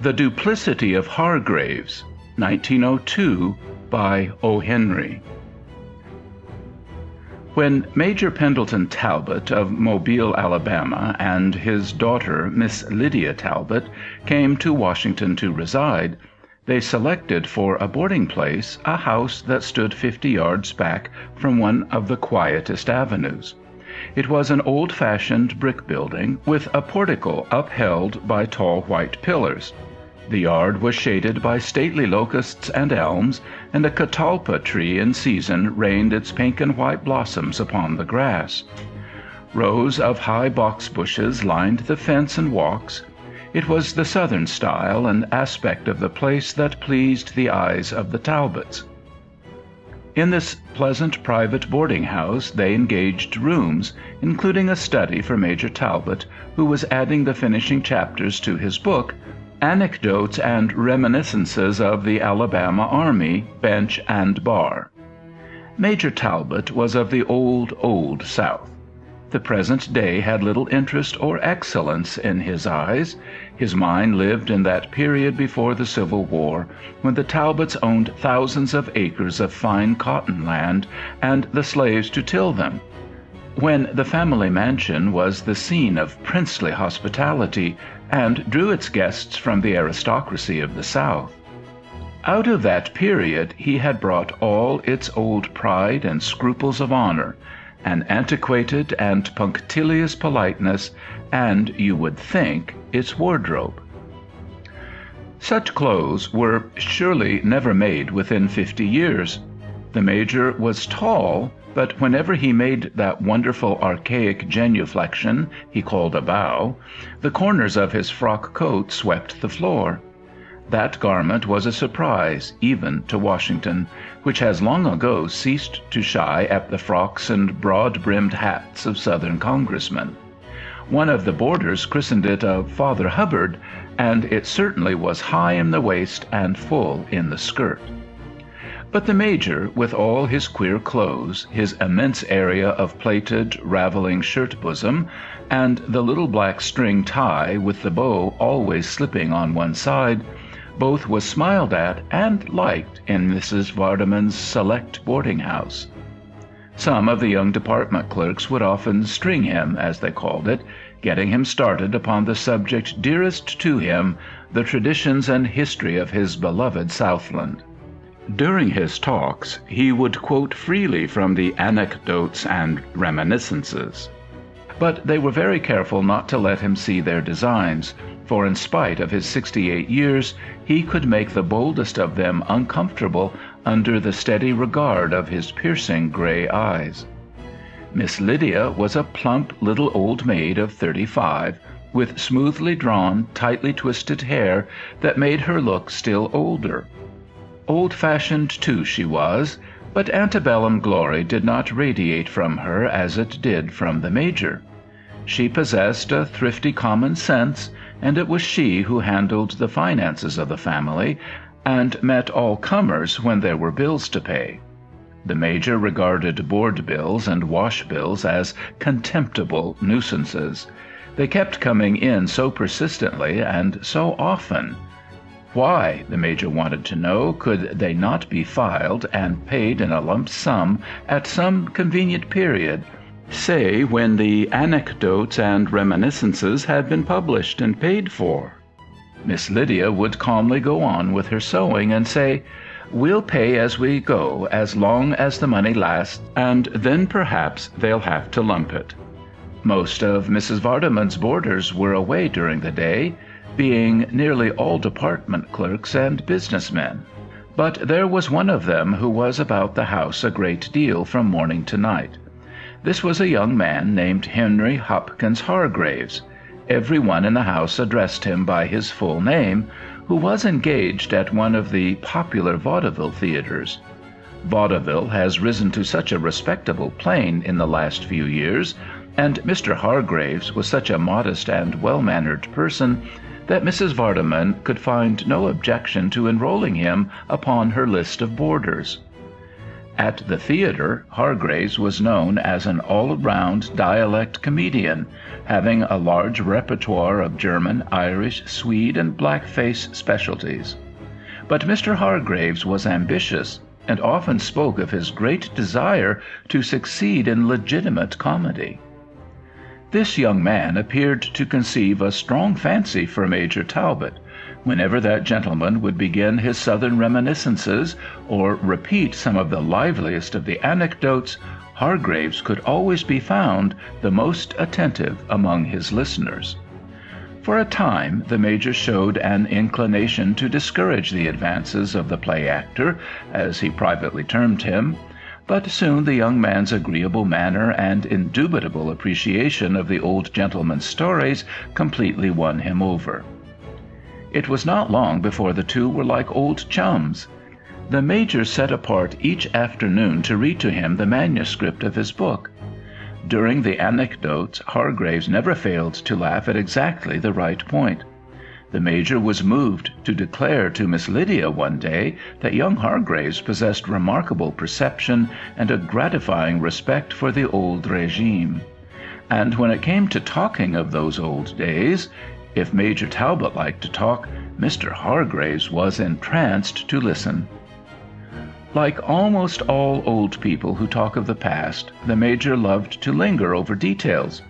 The Duplicity of Hargraves, 1902, by O. Henry. When Major Pendleton Talbot of Mobile, Alabama, and his daughter, Miss Lydia Talbot, came to Washington to reside, they selected for a boarding place a house that stood 50 yards back from one of the quietest avenues. It was an old-fashioned brick building with a portico upheld by tall white pillars. The yard was shaded by stately locusts and elms, and a catalpa tree in season rained its pink and white blossoms upon the grass. Rows of high box bushes lined the fence and walks. It was the Southern style and aspect of the place that pleased the eyes of the Talbots. In this pleasant private boarding house they engaged rooms, including a study for Major Talbot, who was adding the finishing chapters to his book, Anecdotes and Reminiscences of the Alabama Army, Bench and Bar. Major Talbot was of the old South. The present day had little interest or excellence in his eyes. His mind lived in that period before the Civil War, when the Talbots owned thousands of acres of fine cotton land and the slaves to till them, when the family mansion was the scene of princely hospitality and drew its guests from the aristocracy of the South. Out of that period he had brought all its old pride and scruples of honor, an antiquated and punctilious politeness, and, you would think, its wardrobe. Such clothes were surely never made within 50 years. The Major was tall, but whenever he made that wonderful archaic genuflection he called a bow, the corners of his frock coat swept the floor. That garment was a surprise even to Washington, which has long ago ceased to shy at the frocks and broad-brimmed hats of Southern congressmen. One of the boarders christened it a Father Hubbard, and it certainly was high in the waist and full in the skirt. But the Major, with all his queer clothes, his immense area of plaited, raveling shirt bosom, and the little black string tie with the bow always slipping on one side, both was smiled at and liked in Mrs. Vardaman's select boarding house. Some of the young department clerks would often string him, as they called it, getting him started upon the subject dearest to him, the traditions and history of his beloved Southland. During his talks he would quote freely from the Anecdotes and Reminiscences. But they were very careful not to let him see their designs, for in spite of his 68 years he could make the boldest of them uncomfortable under the steady regard of his piercing gray eyes. Miss Lydia was a plump little old maid of 35, with smoothly drawn, tightly twisted hair that made her look still older. Old-fashioned, too, she was, but antebellum glory did not radiate from her as it did from the Major. She possessed a thrifty common sense, and it was she who handled the finances of the family and met all comers when there were bills to pay. The Major regarded board bills and wash bills as contemptible nuisances. They kept coming in so persistently and so often. Why, the Major wanted to know, could they not be filed and paid in a lump sum at some convenient period, say when the Anecdotes and Reminiscences had been published and paid for? Miss Lydia would calmly go on with her sewing and say, "We'll pay as we go as long as the money lasts, and then perhaps they'll have to lump it." Most of Mrs. Vardaman's boarders were away during the day, being nearly all department clerks and businessmen. But there was one of them who was about the house a great deal from morning to night. This was a young man named Henry Hopkins Hargraves. Every one in the house addressed him by his full name, who was engaged at one of the popular vaudeville theaters. Vaudeville has risen to such a respectable plane in the last few years, and Mr. Hargraves was such a modest and well-mannered person that Mrs. Vardaman could find no objection to enrolling him upon her list of boarders. At the theater, Hargraves was known as an all-round dialect comedian, having a large repertoire of German, Irish, Swede, and blackface specialties. But Mr. Hargraves was ambitious, and often spoke of his great desire to succeed in legitimate comedy. This young man appeared to conceive a strong fancy for Major Talbot. Whenever that gentleman would begin his Southern reminiscences, or repeat some of the liveliest of the anecdotes, Hargraves could always be found the most attentive among his listeners. For a time the Major showed an inclination to discourage the advances of the play-actor, as he privately termed him, but soon the young man's agreeable manner and indubitable appreciation of the old gentleman's stories completely won him over. It was not long before the two were like old chums. The Major set apart each afternoon to read to him the manuscript of his book. During the anecdotes, Hargraves never failed to laugh at exactly the right point. The Major was moved to declare to Miss Lydia one day that young Hargraves possessed remarkable perception and a gratifying respect for the old regime. And when it came to talking of those old days, if Major Talbot liked to talk, Mr. Hargraves was entranced to listen. Like almost all old people who talk of the past, the Major loved to linger over details.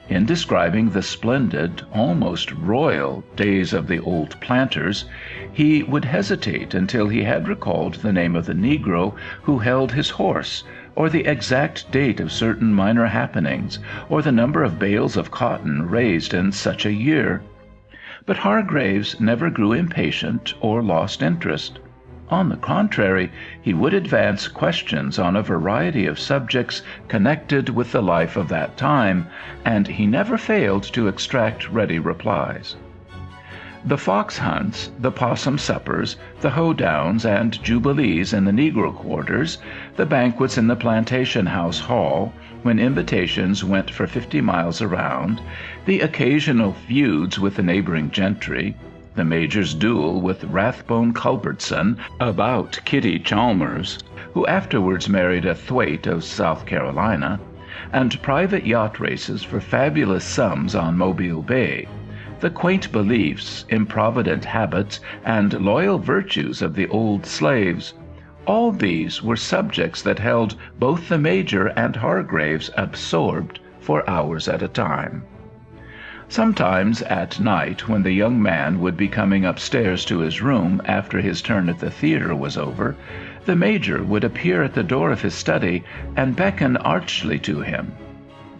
In describing the splendid, almost royal, days of the old planters, he would hesitate until he had recalled the name of the Negro who held his horse, or the exact date of certain minor happenings, or the number of bales of cotton raised in such a year. But Hargraves never grew impatient or lost interest. On the contrary, he would advance questions on a variety of subjects connected with the life of that time, and he never failed to extract ready replies. The fox hunts, the possum suppers, the hoedowns and jubilees in the negro quarters, the banquets in the plantation house hall, when invitations went for 50 miles around, the occasional feuds with the neighboring gentry, the Major's duel with Rathbone Culbertson about Kitty Chalmers, who afterwards married a Thwaite of South Carolina, and private yacht races for fabulous sums on Mobile Bay, the quaint beliefs, improvident habits, and loyal virtues of the old slaves, all these were subjects that held both the Major and Hargraves absorbed for hours at a time. Sometimes at night, when the young man would be coming upstairs to his room after his turn at the theater was over, the Major would appear at the door of his study and beckon archly to him.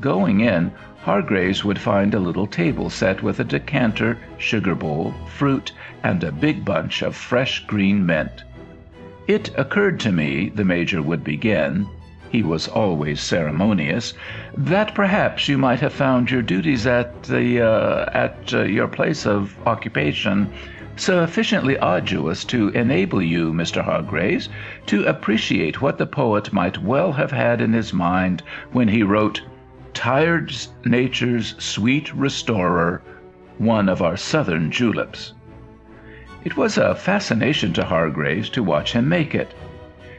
Going in, Hargraves would find a little table set with a decanter, sugar bowl, fruit, and a big bunch of fresh green mint. "It occurred to me," the Major would begin, he was always ceremonious, "that perhaps you might have found your duties at your place of occupation sufficiently arduous to enable you, Mr. Hargraves, to appreciate what the poet might well have had in his mind when he wrote, 'Tired nature's sweet restorer, one of our southern juleps.'" It was a fascination to Hargraves to watch him make it.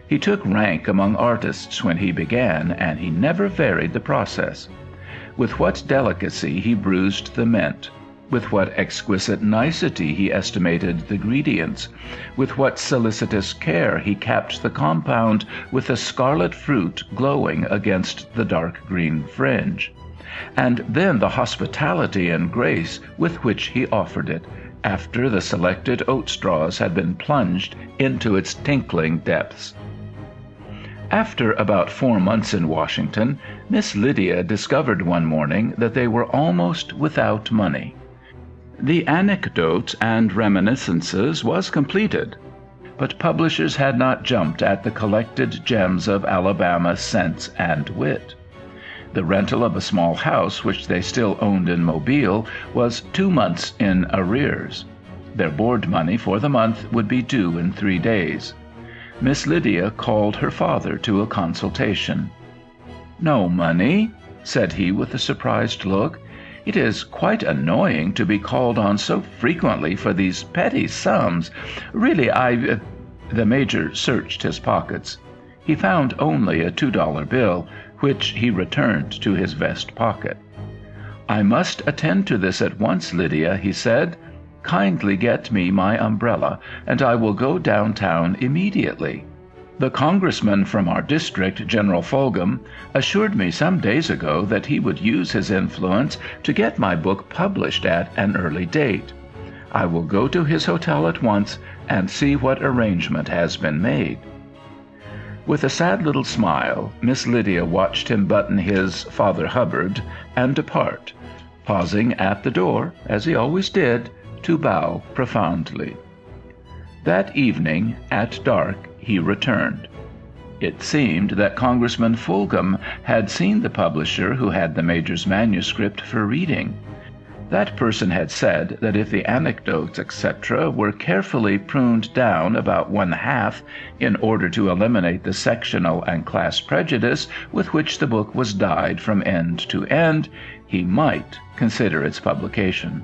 He took rank among artists when he began, and he never varied the process. With what delicacy he bruised the mint, with what exquisite nicety he estimated the gradients, with what solicitous care he capped the compound with the scarlet fruit glowing against the dark green fringe, and then the hospitality and grace with which he offered it, after the selected oat straws had been plunged into its tinkling depths. After about 4 months in Washington, Miss Lydia discovered one morning that they were almost without money. The Anecdotes and Reminiscences was completed, but publishers had not jumped at the collected gems of Alabama sense and wit. The rental of a small house which they still owned in Mobile was 2 months in arrears. Their board money for the month would be due in 3 days. Miss Lydia called her father to a consultation. "No money?" said he with a surprised look. "It is quite annoying to be called on so frequently for these petty sums. Really, The Major searched his pockets. He found only a $2 bill, which he returned to his vest pocket. "I must attend to this at once, Lydia," he said. "Kindly get me my umbrella, and I will go downtown immediately. The congressman from our district, General Fulgham, assured me some days ago that he would use his influence to get my book published at an early date. I will go to his hotel at once and see what arrangement has been made." With a sad little smile, Miss Lydia watched him button his Father Hubbard and depart, pausing at the door, as he always did, to bow profoundly. That evening, at dark, he returned. It seemed that Congressman Fulgham had seen the publisher who had the Major's manuscript for reading. That person had said that if the anecdotes, etc., were carefully pruned down about one-half in order to eliminate the sectional and class prejudice with which the book was dyed from end to end, he might consider its publication.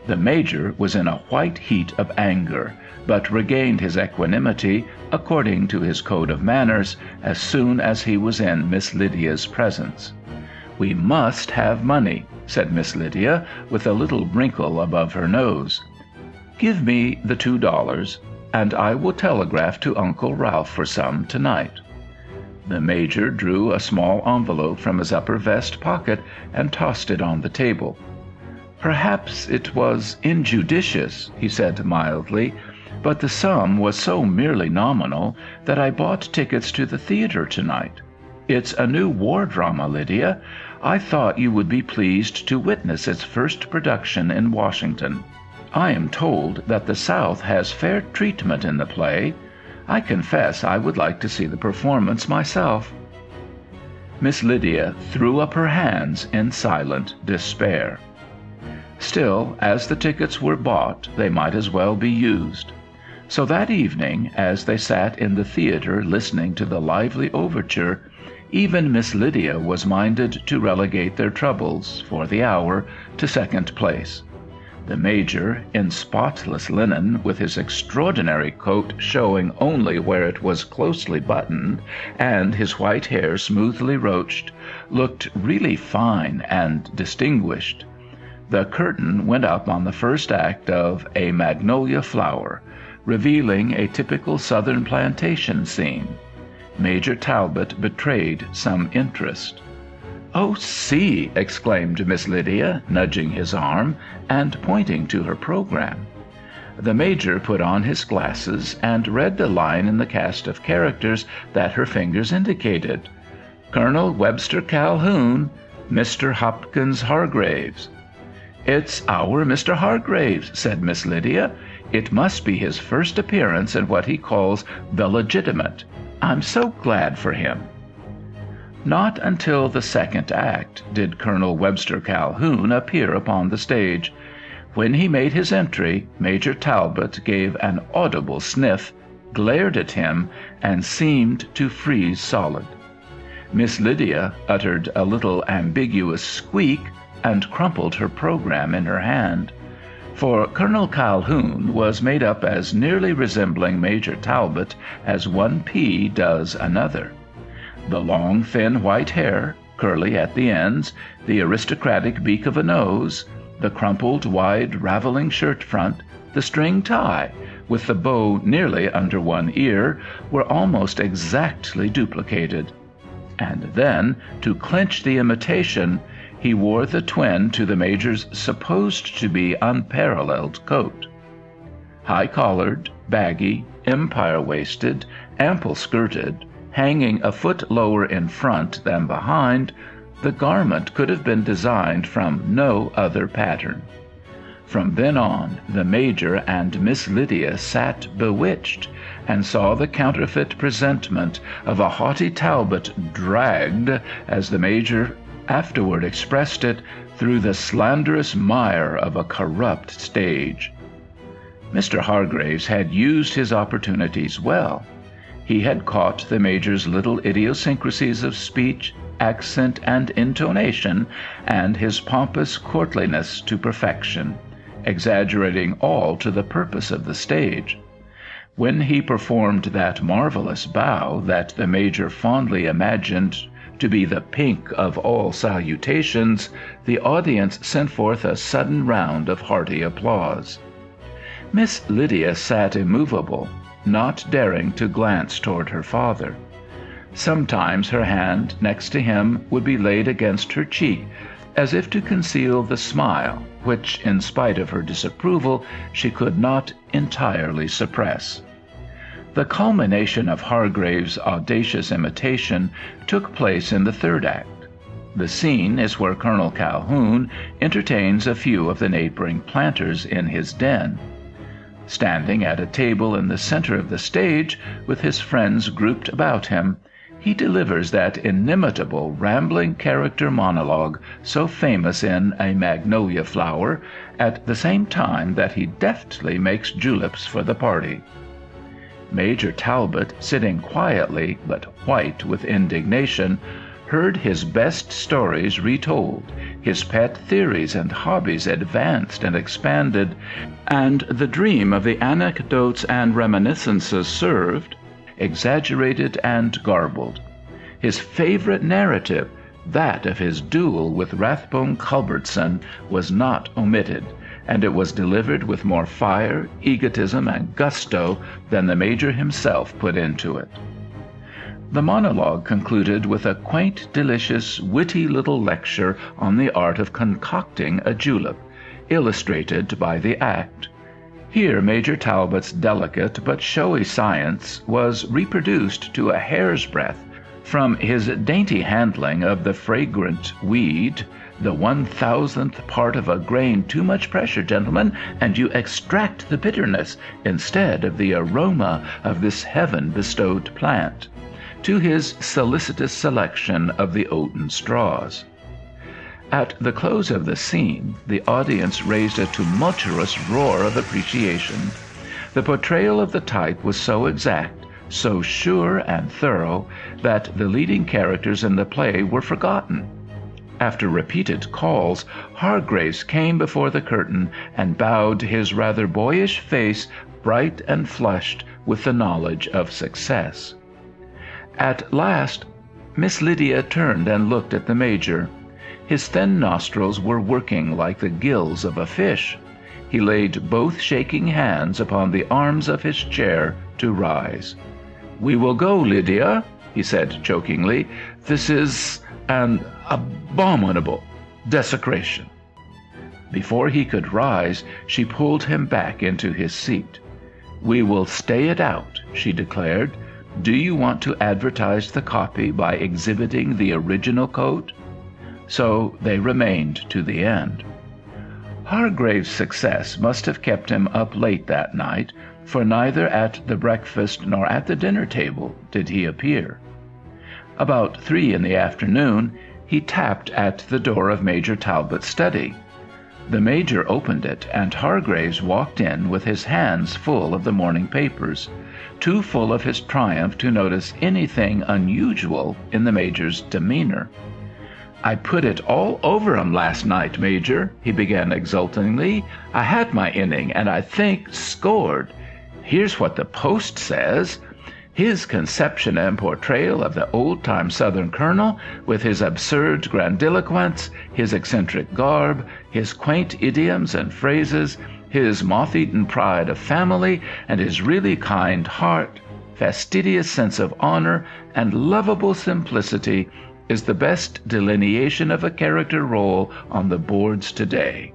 The Major was in a white heat of anger, but regained his equanimity, according to his code of manners, as soon as he was in Miss Lydia's presence. "We must have money," said Miss Lydia, with a little wrinkle above her nose. "Give me the $2, and I will telegraph to Uncle Ralph for some tonight." The Major drew a small envelope from his upper vest pocket and tossed it on the table. "Perhaps it was injudicious," he said mildly, "but the sum was so merely nominal that I bought tickets to the theater tonight. It's a new war drama, Lydia. I thought you would be pleased to witness its first production in Washington. I am told that the South has fair treatment in the play. I confess I would like to see the performance myself." Miss Lydia threw up her hands in silent despair. Still, as the tickets were bought, they might as well be used. So that evening, as they sat in the theater listening to the lively overture, even Miss Lydia was minded to relegate their troubles, for the hour, to second place. The Major, in spotless linen, with his extraordinary coat showing only where it was closely buttoned, and his white hair smoothly roached, looked really fine and distinguished. The curtain went up on the first act of A Magnolia Flower, revealing a typical Southern plantation scene. Major Talbot betrayed some interest. "Oh, see!" exclaimed Miss Lydia, nudging his arm and pointing to her program. The Major put on his glasses and read the line in the cast of characters that her fingers indicated. "Colonel Webster Calhoun, Mr. Hopkins Hargraves." "It's our Mr. Hargraves," said Miss Lydia. "It must be his first appearance in what he calls the legitimate. I'm so glad for him." Not until the second act did Colonel Webster Calhoun appear upon the stage. When he made his entry, Major Talbot gave an audible sniff, glared at him, and seemed to freeze solid. Miss Lydia uttered a little ambiguous squeak and crumpled her program in her hand. For Colonel Calhoun was made up as nearly resembling Major Talbot as one pea does another. The long, thin white hair, curly at the ends, the aristocratic beak of a nose, the crumpled, wide, raveling shirt front, the string tie, with the bow nearly under one ear, were almost exactly duplicated. And then, to clinch the imitation, he wore the twin to the Major's supposed to be unparalleled coat. High-collared, baggy, empire-waisted, ample-skirted, hanging a foot lower in front than behind, the garment could have been designed from no other pattern. From then on, the Major and Miss Lydia sat bewitched, and saw the counterfeit presentment of a haughty Talbot dragged, as the Major afterward expressed it, through the slanderous mire of a corrupt stage. Mr. Hargraves had used his opportunities well. He had caught the Major's little idiosyncrasies of speech, accent, and intonation, and his pompous courtliness to perfection, exaggerating all to the purpose of the stage. When he performed that marvelous bow that the Major fondly imagined to be the pink of all salutations, the audience sent forth a sudden round of hearty applause. Miss Lydia sat immovable, not daring to glance toward her father. Sometimes her hand next to him would be laid against her cheek, as if to conceal the smile which, in spite of her disapproval, she could not entirely suppress. The culmination of Hargraves' audacious imitation took place in the third act. The scene is where Colonel Calhoun entertains a few of the neighboring planters in his den. Standing at a table in the center of the stage, with his friends grouped about him, he delivers that inimitable rambling character monologue so famous in A Magnolia Flower, at the same time that he deftly makes juleps for the party. Major Talbot, sitting quietly but white with indignation, heard his best stories retold, his pet theories and hobbies advanced and expanded, and the dream of the anecdotes and reminiscences served, exaggerated and garbled. His favorite narrative, that of his duel with Rathbone Culbertson, was not omitted, and it was delivered with more fire, egotism, and gusto than the Major himself put into it. The monologue concluded with a quaint, delicious, witty little lecture on the art of concocting a julep, illustrated by the act. Here Major Talbot's delicate but showy science was reproduced to a hair's breadth, from his dainty handling of the fragrant weed, the 1,000th part of a grain too much pressure, gentlemen, and you extract the bitterness instead of the aroma of this heaven-bestowed plant, to his solicitous selection of the oaten straws. At the close of the scene, the audience raised a tumultuous roar of appreciation. The portrayal of the type was so exact, so sure and thorough, that the leading characters in the play were forgotten. After repeated calls, Hargraves came before the curtain and bowed, his rather boyish face bright and flushed with the knowledge of success. At last, Miss Lydia turned and looked at the Major. His thin nostrils were working like the gills of a fish. He laid both shaking hands upon the arms of his chair to rise. "We will go, Lydia," he said chokingly. "This is an abominable desecration." Before he could rise, she pulled him back into his seat. "We will stay it out," she declared. "Do you want to advertise the copy by exhibiting the original coat?" So they remained to the end. Hargraves' success must have kept him up late that night, for neither at the breakfast nor at the dinner table did he appear. About 3 in the afternoon, he tapped at the door of Major Talbot's study. The Major opened it, and Hargraves walked in with his hands full of the morning papers, too full of his triumph to notice anything unusual in the Major's demeanor. "I put it all over 'em last night, Major," he began exultingly. "I had my inning, and I think scored. Here's what the Post says. His conception and portrayal of the old-time Southern colonel, with his absurd grandiloquence, his eccentric garb, his quaint idioms and phrases, his moth-eaten pride of family, and his really kind heart, fastidious sense of honor, and lovable simplicity, is the best delineation of a character role on the boards today.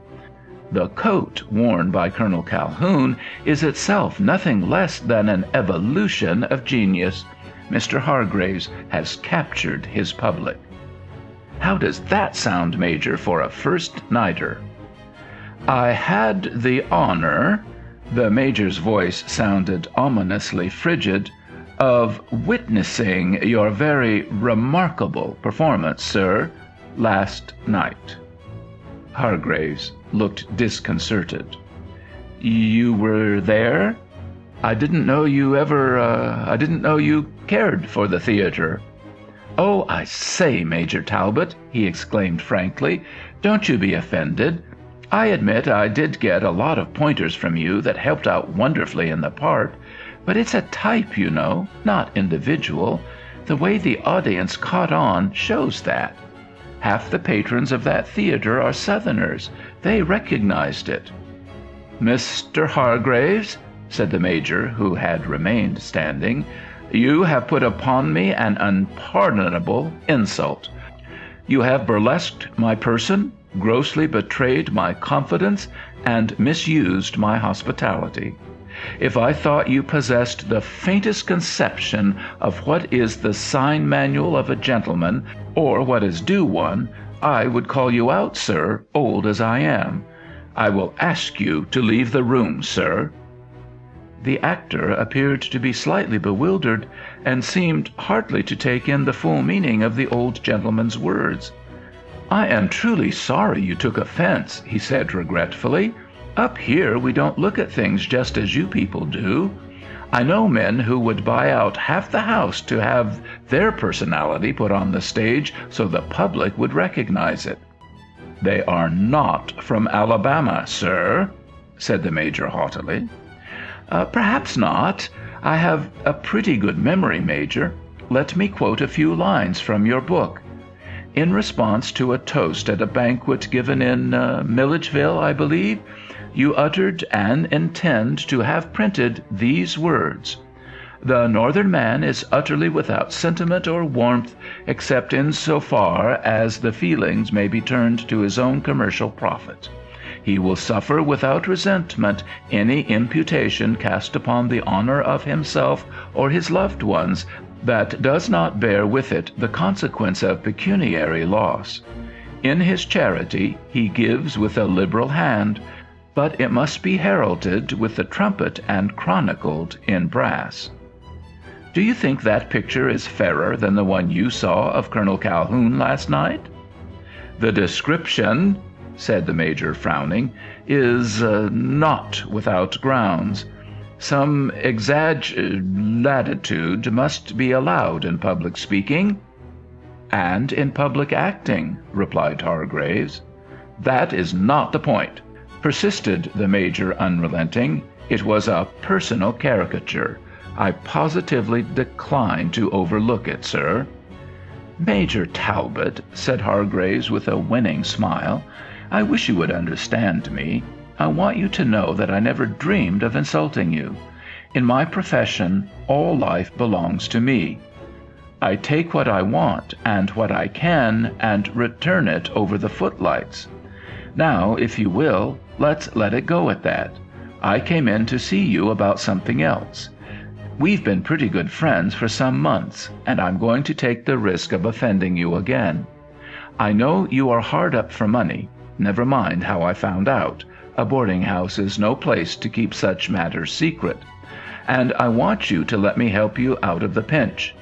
The coat worn by Colonel Calhoun is itself nothing less than an evolution of genius. Mr. Hargraves has captured his public. How does that sound, Major, for a first-nighter?" "I had the honor," the Major's voice sounded ominously frigid, "of witnessing your very remarkable performance, sir, last night." Hargraves looked disconcerted. "You were there? I didn't know you I didn't know you cared for the theater." "Oh, I say, Major Talbot," he exclaimed frankly, "don't you be offended. I admit I did get a lot of pointers from you that helped out wonderfully in the part, But it's a type, you know, not individual. The way the audience caught on shows that. Half the patrons of that theater are Southerners. They recognized it." "Mr. Hargraves," said the Major, who had remained standing, "you have put upon me an unpardonable insult. You have burlesqued my person, grossly betrayed my confidence, and misused my hospitality. If I thought you possessed the faintest conception of what is the sign manual of a gentleman, or what is due one, I would call you out, sir, old as I am. I will ask you to leave the room, sir." The actor appeared to be slightly bewildered, and seemed hardly to take in the full meaning of the old gentleman's words. "I am truly sorry you took offense," he said regretfully. "Up here we don't look at things just as you people do. I know men who would buy out half the house to have their personality put on the stage so the public would recognize it." "They are not from Alabama, sir," said the Major haughtily. "Perhaps not. I have a pretty good memory, Major. Let me quote a few lines from your book. In response to a toast at a banquet given in Milledgeville, I believe, you uttered and intend to have printed these words: 'The Northern man is utterly without sentiment or warmth, except in so far as the feelings may be turned to his own commercial profit. He will suffer without resentment any imputation cast upon the honor of himself or his loved ones that does not bear with it the consequence of pecuniary loss. In his charity he gives with a liberal hand, but it must be heralded with the trumpet and chronicled in brass.' Do you think that picture is fairer than the one you saw of Colonel Calhoun last night?" "The description," said the Major, frowning, "is not without grounds. Some latitude must be allowed in public speaking." "And in public acting," replied Hargraves. "That is not the point," persisted the Major, unrelenting. "It was a personal caricature. I positively decline to overlook it, sir." "Major Talbot," said Hargraves with a winning smile, "I wish you would understand me. I want you to know that I never dreamed of insulting you. In my profession, all life belongs to me. I take what I want and what I can and return it over the footlights. Now, if you will, let's let it go at that. I came in to see you about something else. We've been pretty good friends for some months, and I'm going to take the risk of offending you again. I know you are hard up for money. Never mind how I found out. A boarding house is no place to keep such matters secret. And I want you to let me help you out of the pinch.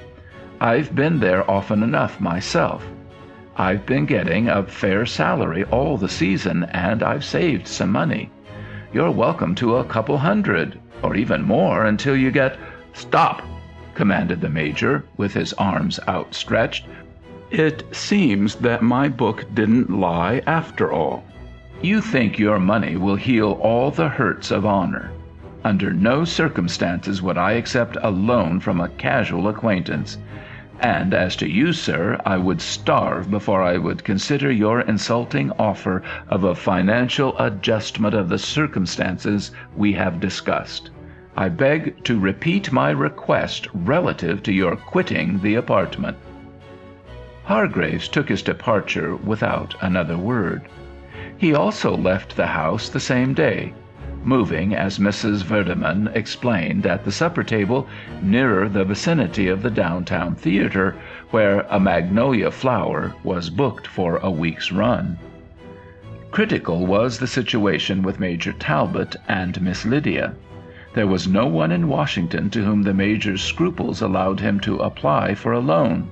I've been there often enough myself. I've been getting a fair salary all the season, and I've saved some money. You're welcome to a couple hundred, or even more, until you get—" "Stop!" commanded the Major, with his arms outstretched. "It seems that my book didn't lie after all. You think your money will heal all the hurts of honor. Under no circumstances would I accept a loan from a casual acquaintance. And as to you, sir, I would starve before I would consider your insulting offer of a financial adjustment of the circumstances we have discussed. I beg to repeat my request relative to your quitting the apartment." Hargraves took his departure without another word. He also left the house the same day, moving, as Mrs. Verdeman explained at the supper table, nearer the vicinity of the downtown theater, where a Magnolia Flower was booked for a week's run. Critical was the situation with Major Talbot and Miss Lydia. There was no one in Washington to whom the Major's scruples allowed him to apply for a loan.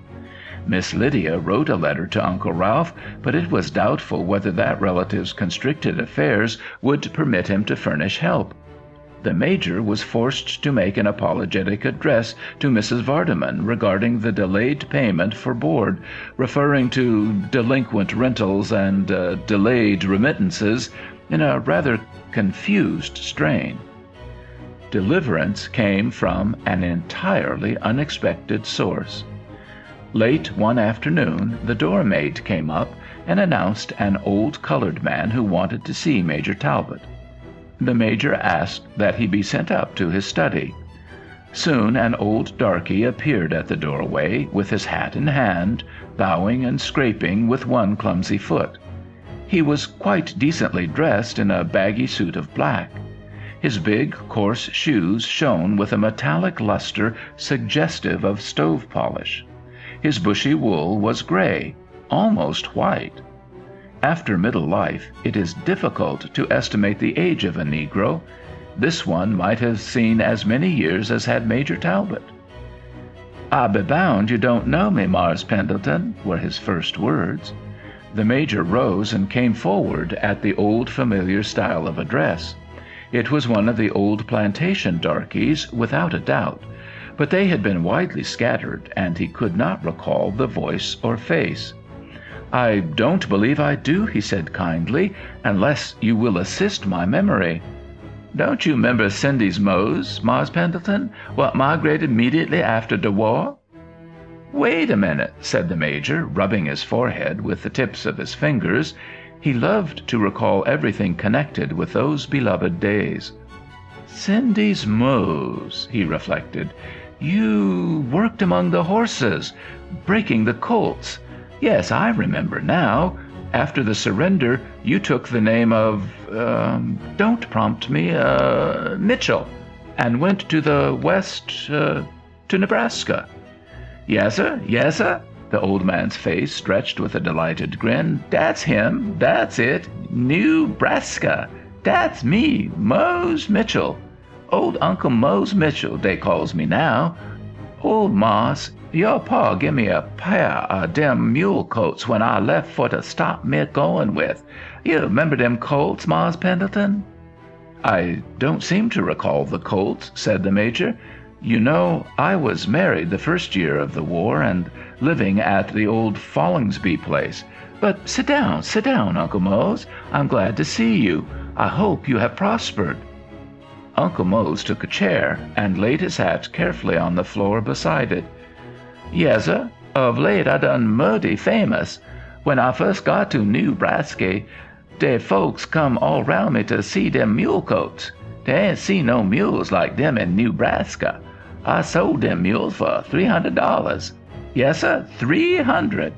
Miss Lydia wrote a letter to Uncle Ralph, but it was doubtful whether that relative's constricted affairs would permit him to furnish help. The Major was forced to make an apologetic address to Mrs. Vardeman regarding the delayed payment for board, referring to delinquent rentals and delayed remittances in a rather confused strain. Deliverance came from an entirely unexpected source. Late one afternoon, the door-maid came up and announced an old colored man who wanted to see Major Talbot. The Major asked that he be sent up to his study. Soon an old darky appeared at the doorway with his hat in hand, bowing and scraping with one clumsy foot. He was quite decently dressed in a baggy suit of black. His big, coarse shoes shone with a metallic luster suggestive of stove polish. His bushy wool was gray, almost white. After middle life, it is difficult to estimate the age of a Negro. This one might have seen as many years as had Major Talbot. "I be bound you don't know me, Mars Pendleton," were his first words. The Major rose and came forward at the old familiar style of address. It was one of the old plantation darkies, without a doubt, but they had been widely scattered, and he could not recall the voice or face. "I don't believe I do," he said kindly, "unless you will assist my memory." "Don't you 'member Cindy's Mose, Mars Pendleton, what migrated immediately after the war?" "Wait a minute," said the Major, rubbing his forehead with the tips of his fingers. He loved to recall everything connected with those beloved days. "Cindy's Mose," he reflected. "You worked among the horses, breaking the colts. Yes, I remember now. After the surrender, you took the name of, don't prompt me, Mitchell, and went to the west, to Nebraska." "Yes, sir." The old man's face stretched with a delighted grin. "That's him. That's it. Nebraska. That's me, Mose Mitchell. Old Uncle Mose Mitchell, they calls me now. Old Mars, your pa give me a pair of dem mule coats when I left for to stop me going with. You remember dem colts, Mars Pendleton?" "I don't seem to recall the colts," said the Major. "You know, I was married the first year of the war and living at the old Follingsby place. But sit down, Uncle Mose. I'm glad to see you. I hope you have prospered." Uncle Mose took a chair and laid his hat carefully on the floor beside it. "Yes, sir. Of late I done murdy famous. When I first got to Nebraska, de folks come all round me to see dem mule coats. They ain't seen no mules like dem in Nebraska. I sold dem mules for $300. Yes, sir, 300.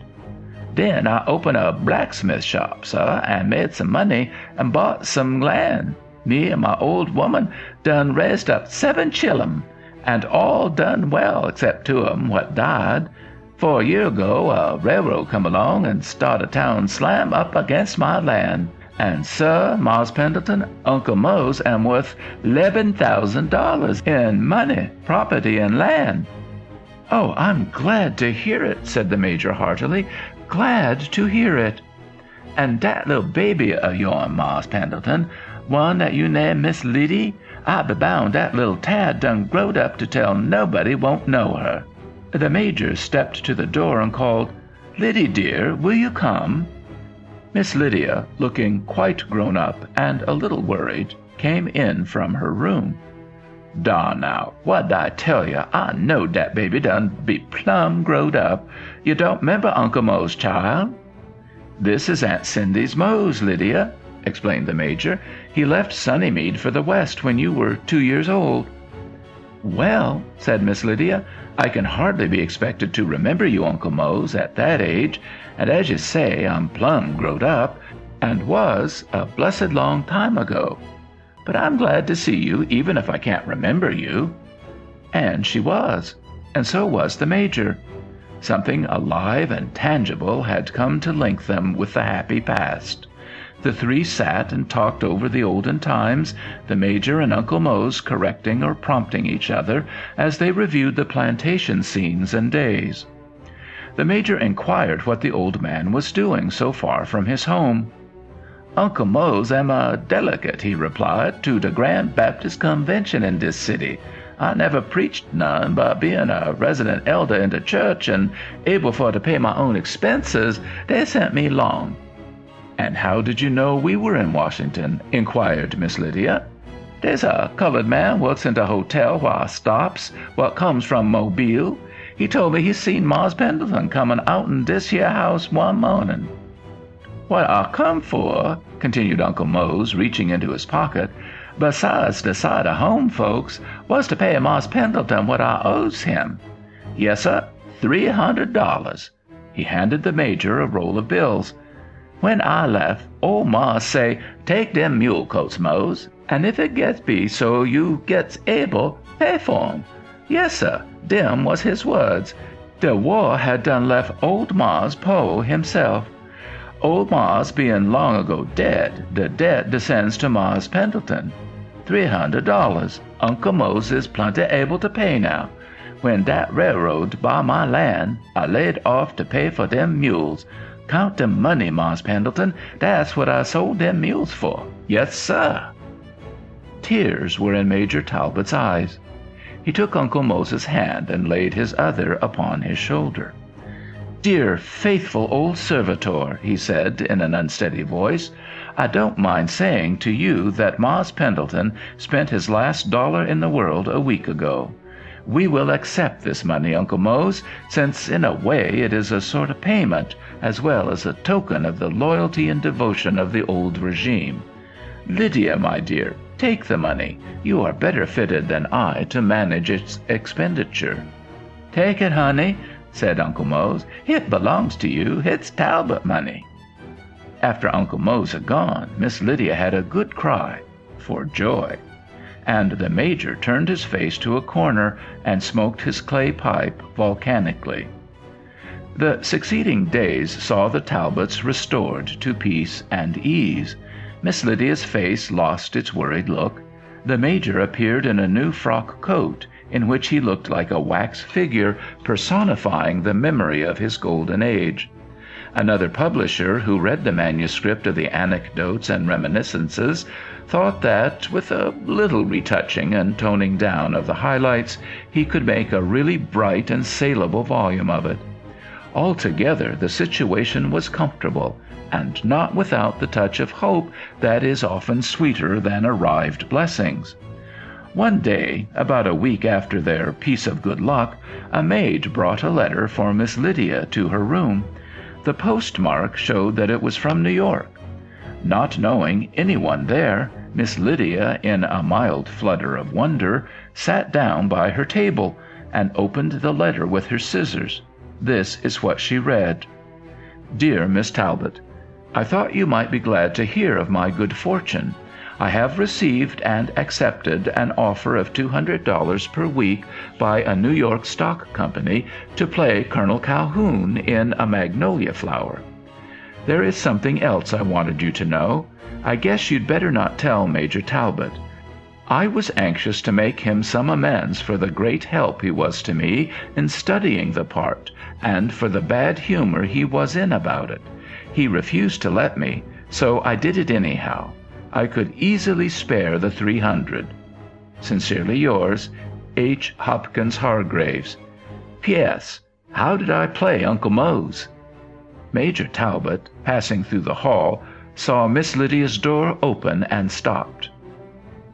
Then I opened a blacksmith shop, sir, and made some money and bought some land. Me and my old woman done raised up 7 chillum, and all done well except 2 of 'em what died. 4 year ago a railroad come along and started a town slam up against my land. And, sir, Mars Pendleton, Uncle Mose am worth $11,000 in money, property, and land." "Oh, I'm glad to hear it," said the Major heartily. "Glad to hear it." "And dat little baby of yourn, Mars Pendleton, one that you name Miss Liddy, I be bound dat little tad done growed up to tell nobody won't know her." The Major stepped to the door and called, "Liddy, dear, will you come?" Miss Lydia, looking quite grown up and a little worried, came in from her room. "Dar now, what'd I tell you? I know dat baby done be plumb growed up. You don't 'member Uncle Mose, child?" "This is Aunt Cindy's Mose, Lydia," explained the Major. "He left Sunnymead for the West when you were 2 years old." "Well," said Miss Lydia, "I can hardly be expected to remember you, Uncle Mose, at that age, and as you say, I'm plumb growed up, and was a blessed long time ago. But I'm glad to see you, even if I can't remember you." And she was, and so was the Major. Something alive and tangible had come to link them with the happy past. The three sat and talked over the olden times, the Major and Uncle Mose correcting or prompting each other as they reviewed the plantation scenes and days. The Major inquired what the old man was doing so far from his home. "Uncle Mose am a delegate," he replied, "to the Grand Baptist Convention in this city. I never preached none, but being a resident elder in the church and able for to pay my own expenses, they sent me along." "And how did you know we were in Washington?" inquired Miss Lydia. Dey's a colored man works in de hotel where I stops, what comes from Mobile. He told me he seen Mars Pendleton coming outen dis here house one morning. What I come for," continued Uncle Mose, reaching into his pocket, "besides de sight of home folks, was to pay Mars Pendleton what I owes him. Yes, sir, $300. He handed the Major a roll of bills. When I left, old Mars say, 'Take dem mule coats, Mose, and if it gets be so you gets able, pay for 'em.' Yes, sir, dem was his words. De war had done left old Mars po' himself. Old Mars being long ago dead, the debt descends to Mars Pendleton. $300. Uncle Mose is plenty able to pay now. When dat railroad buy my land, I laid off to pay for dem mules. Count de money, Mars Pendleton. That's what I sold dem mules for. Yes, sir." Tears were in Major Talbot's eyes. He took Uncle Mose's hand and laid his other upon his shoulder. "Dear, faithful old servitor," he said in an unsteady voice, "I don't mind saying to you that Mars Pendleton spent his last dollar in the world a week ago. We will accept this money, Uncle Mose, since in a way it is a sort of payment, as well as a token of the loyalty and devotion of the old regime. Lydia, my dear, take the money. You are better fitted than I to manage its expenditure." "Take it, honey," said Uncle Mose. "It belongs to you. It's Talbot money." After Uncle Mose had gone, Miss Lydia had a good cry for joy, and the Major turned his face to a corner and smoked his clay pipe volcanically. The succeeding days saw the Talbots restored to peace and ease. Miss Lydia's face lost its worried look. The Major appeared in a new frock coat, in which he looked like a wax figure personifying the memory of his golden age. Another publisher, who read the manuscript of the Anecdotes and Reminiscences, thought that, with a little retouching and toning down of the highlights, he could make a really bright and saleable volume of it. Altogether, the situation was comfortable, and not without the touch of hope that is often sweeter than arrived blessings. One day, about a week after their piece of good luck, a maid brought a letter for Miss Lydia to her room. The postmark showed that it was from New York. Not knowing anyone there, Miss Lydia, in a mild flutter of wonder, sat down by her table and opened the letter with her scissors. This is what she read: "Dear Miss Talbot, I thought you might be glad to hear of my good fortune. I have received and accepted an offer of $200 per week by a New York stock company to play Colonel Calhoun in A Magnolia Flower. There is something else I wanted you to know. I guess you'd better not tell Major Talbot. I was anxious to make him some amends for the great help he was to me in studying the part, and for the bad humor he was in about it. He refused to let me, so I did it anyhow. I could easily spare the $300. Sincerely yours, H. Hopkins Hargraves. P.S. How did I play Uncle Mose?" Major Talbot, passing through the hall, saw Miss Lydia's door open and stopped.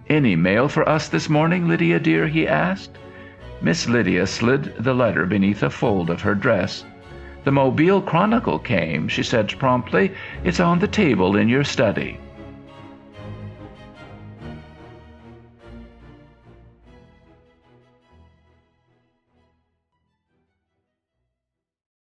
"Any mail for us this morning, Lydia dear?" he asked. Miss Lydia slid the letter beneath a fold of her dress. "The Mobile Chronicle came," she said promptly. "It's on the table in your study."